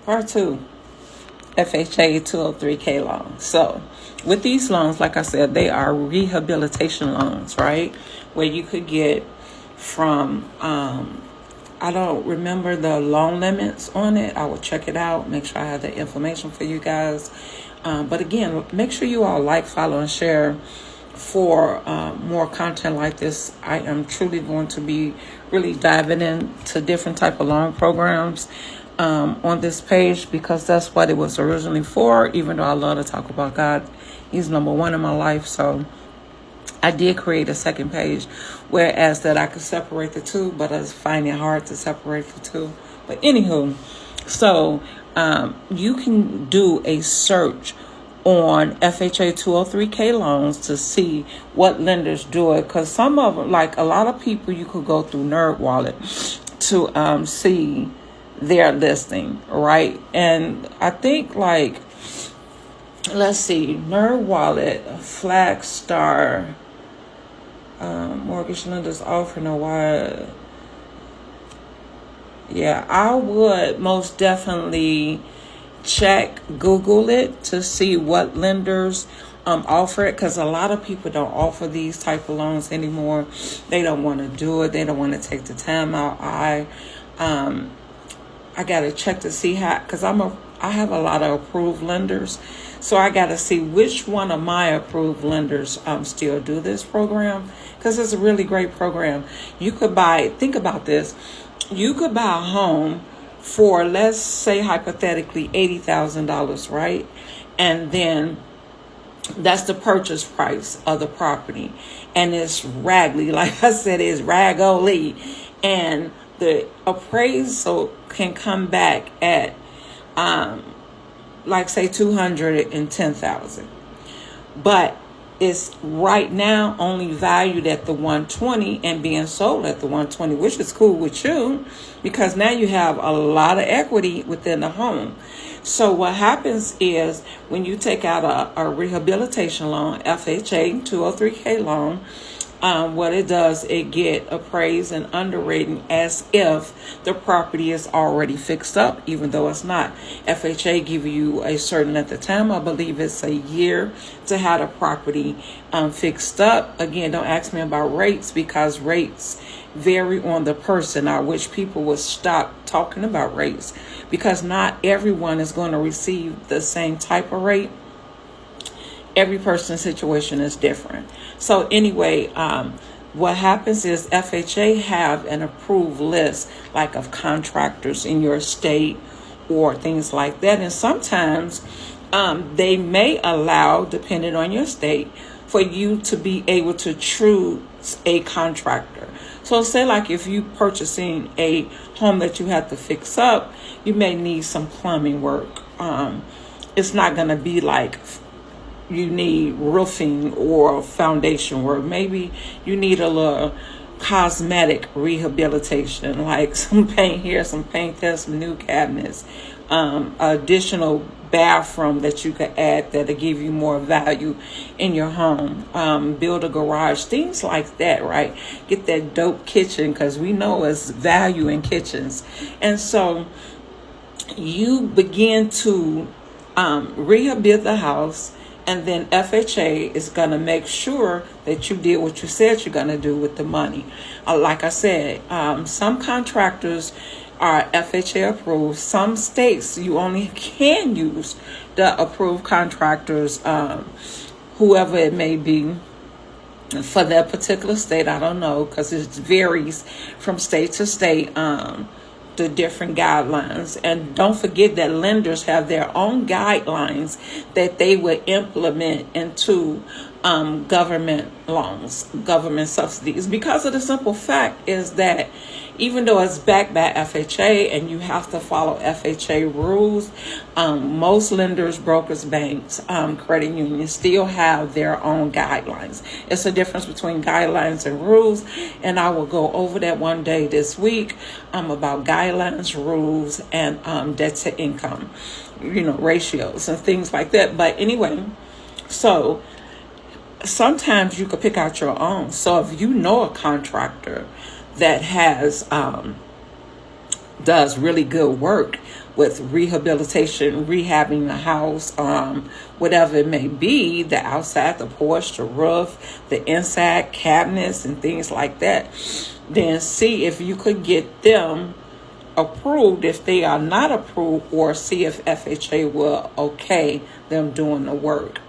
Part 2, FHA 203K loans. So with these loans, like I said, they are rehabilitation loans, right? Where you could get from, I don't remember the loan limits on it. I will check it out, make sure I have the information for you guys. But again, make sure you all like, follow, and share for more content like this. I am truly going to be really diving into different type of loan programs on this page, because that's what it was originally for. Even though I love to talk about God, He's number one in my life. So I did create a second page, whereas that I could separate the two, but I was finding it hard to separate the two. But anywho, so you can do a search on FHA 203K loans to see what lenders do it, because some of them, like a lot of people, you could go through NerdWallet to see their listing, right? And I think, like, let's see, NerdWallet, Flagstar, mortgage lenders offering a wide. Yeah, I would most definitely Google it to see what lenders offer it, because a lot of people don't offer these type of loans anymore. They don't want to do it. They don't want to take the time out. I gotta check to see how, because I have a lot of approved lenders, so I gotta see which one of my approved lenders still do this program, because it's a really great program. You could think about this, you could buy a home for, let's say hypothetically, $80,000, right? And then that's the purchase price of the property, and it's raggedy, like I said, it's raggedy, and the appraisal can come back at like say 210,000, but it's right now only valued at the 120 and being sold at the 120, which is cool with you, because now you have a lot of equity within the home. So what happens is, when you take out a rehabilitation loan, FHA 203K loan, what it does, it get appraised and underwritten as if the property is already fixed up, even though it's not. FHA give you a certain length of time, I believe it's a year, to have the property fixed up. Again, don't ask me about rates, because rates vary on the person. I wish people would stop talking about rates, because not everyone is going to receive the same type of rate. Every person's situation is different. So anyway, what happens is FHA have an approved list, like of contractors in your state or things like that. And sometimes they may allow, depending on your state, for you to be able to choose a contractor. So say like if you purchasing a home that you have to fix up, you may need some plumbing work. It's not going to be like you need roofing or foundation work. Maybe you need a little cosmetic rehabilitation, like some paint here, some paint there, some new cabinets, additional bathroom that you could add that'll give you more value in your home, build a garage, things like that, right? Get that dope kitchen, because we know it's value in kitchens. And so you begin to rehabilitate the house, and then FHA is going to make sure that you did what you said you're going to do with the money. Like I said, some contractors are FHA approved. Some states you only can use the approved contractors, whoever it may be, for that particular state. I don't know, because it varies from state to state. The different guidelines. And don't forget that lenders have their own guidelines that they would implement into government loans, government subsidies, because of the simple fact is that even though it's backed by FHA and you have to follow FHA rules, most lenders, brokers, banks, credit unions still have their own guidelines. It's a difference between guidelines and rules, and I will go over that one day this week about guidelines, rules, and debt to income, ratios and things like that. But anyway, so sometimes you could pick out your own. So if you know a contractor that has does really good work, with rehabilitation, rehabbing the house, whatever it may be, the outside, the porch, the roof, the inside cabinets and things like that, then see if you could get them approved if they are not approved, or see if FHA will okay them doing the work.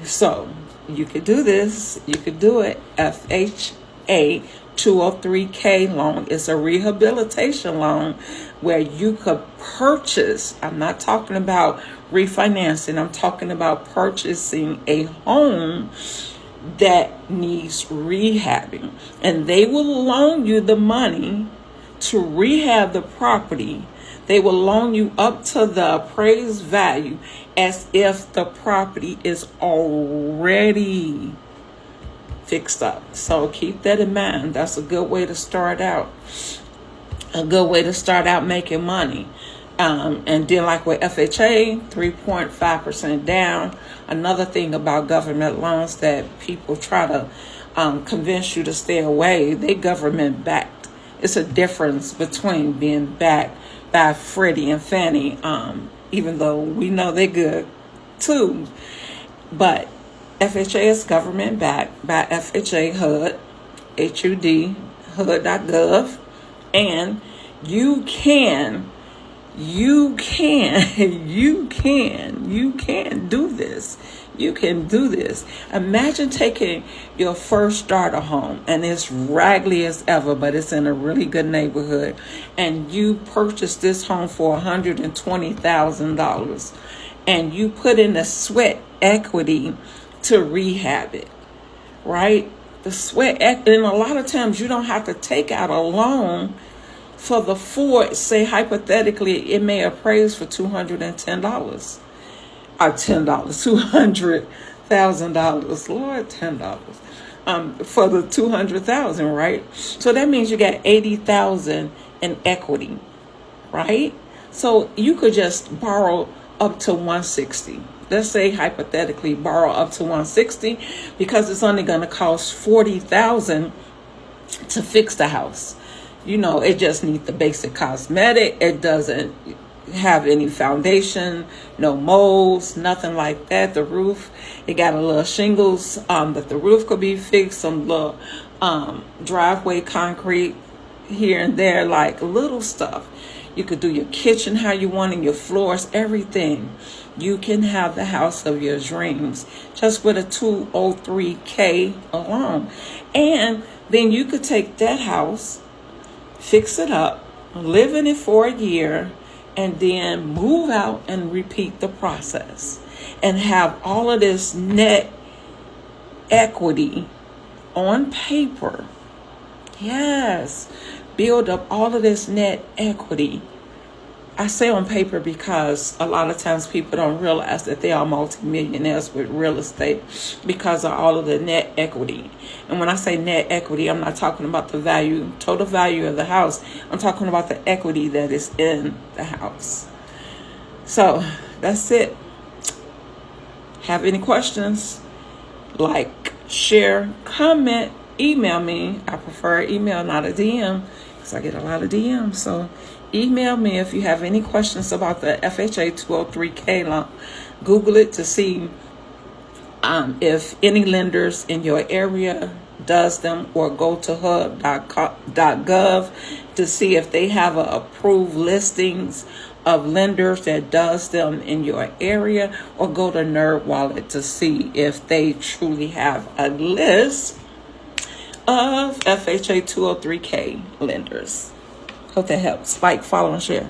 So you could do this. You could do it. FHA 203K loan is a rehabilitation loan where you could purchase. I'm not talking about refinancing. I'm talking about purchasing a home that needs rehabbing, and they will loan you the money to rehab the property. They will loan you up to the appraised value as if the property is already fixed up. So keep that in mind. That's a good way to start out. A good way to start out making money. And then like with FHA, 3.5% down. Another thing about government loans that people try to convince you to stay away, they government backed. It's a difference between being backed by Freddie and Fannie, even though we know they're good too. But FHA is government backed by FHA HUD, HUD, HUD.gov, and you can do this. You can do this. Imagine taking your first starter home, and it's raggedy as ever, but it's in a really good neighborhood, and you purchased this home for $120,000, and you put in the sweat equity to rehab it, right? The sweat equity, and a lot of times you don't have to take out a loan for the full. Say hypothetically, it may appraise for $210. $200,000, Lord, $10 for the $200,000, right? So that means you got $80,000 in equity, right? So you could just borrow up to $160. Let's say hypothetically borrow up to $160 because it's only going to cost $40,000 to fix the house. You know, it just needs the basic cosmetic. It doesn't have any foundation, no molds, nothing like that. The roof, it got a little shingles that the roof could be fixed, some little driveway concrete here and there, like little stuff. You could do your kitchen how you want and your floors, everything. You can have the house of your dreams just with a 203K alone. And then you could take that house, fix it up, live in it for a year, and then move out and repeat the process and have all of this net equity on paper. Yes, build up all of this net equity. I say on paper because a lot of times people don't realize that they are multimillionaires with real estate because of all of the net equity. And when I say net equity, I'm not talking about the value, total value of the house. I'm talking about the equity that is in the house. So that's it. Have any questions? Like, share, comment, email me. I prefer email, not a DM, because I get a lot of DMs. So email me if you have any questions about the FHA 203K loan. Google it to see if any lenders in your area does them, or go to HUD.gov to see if they have approved listings of lenders that does them in your area, or go to NerdWallet to see if they truly have a list of FHA 203K lenders. Hope that helps. Like, follow, and share.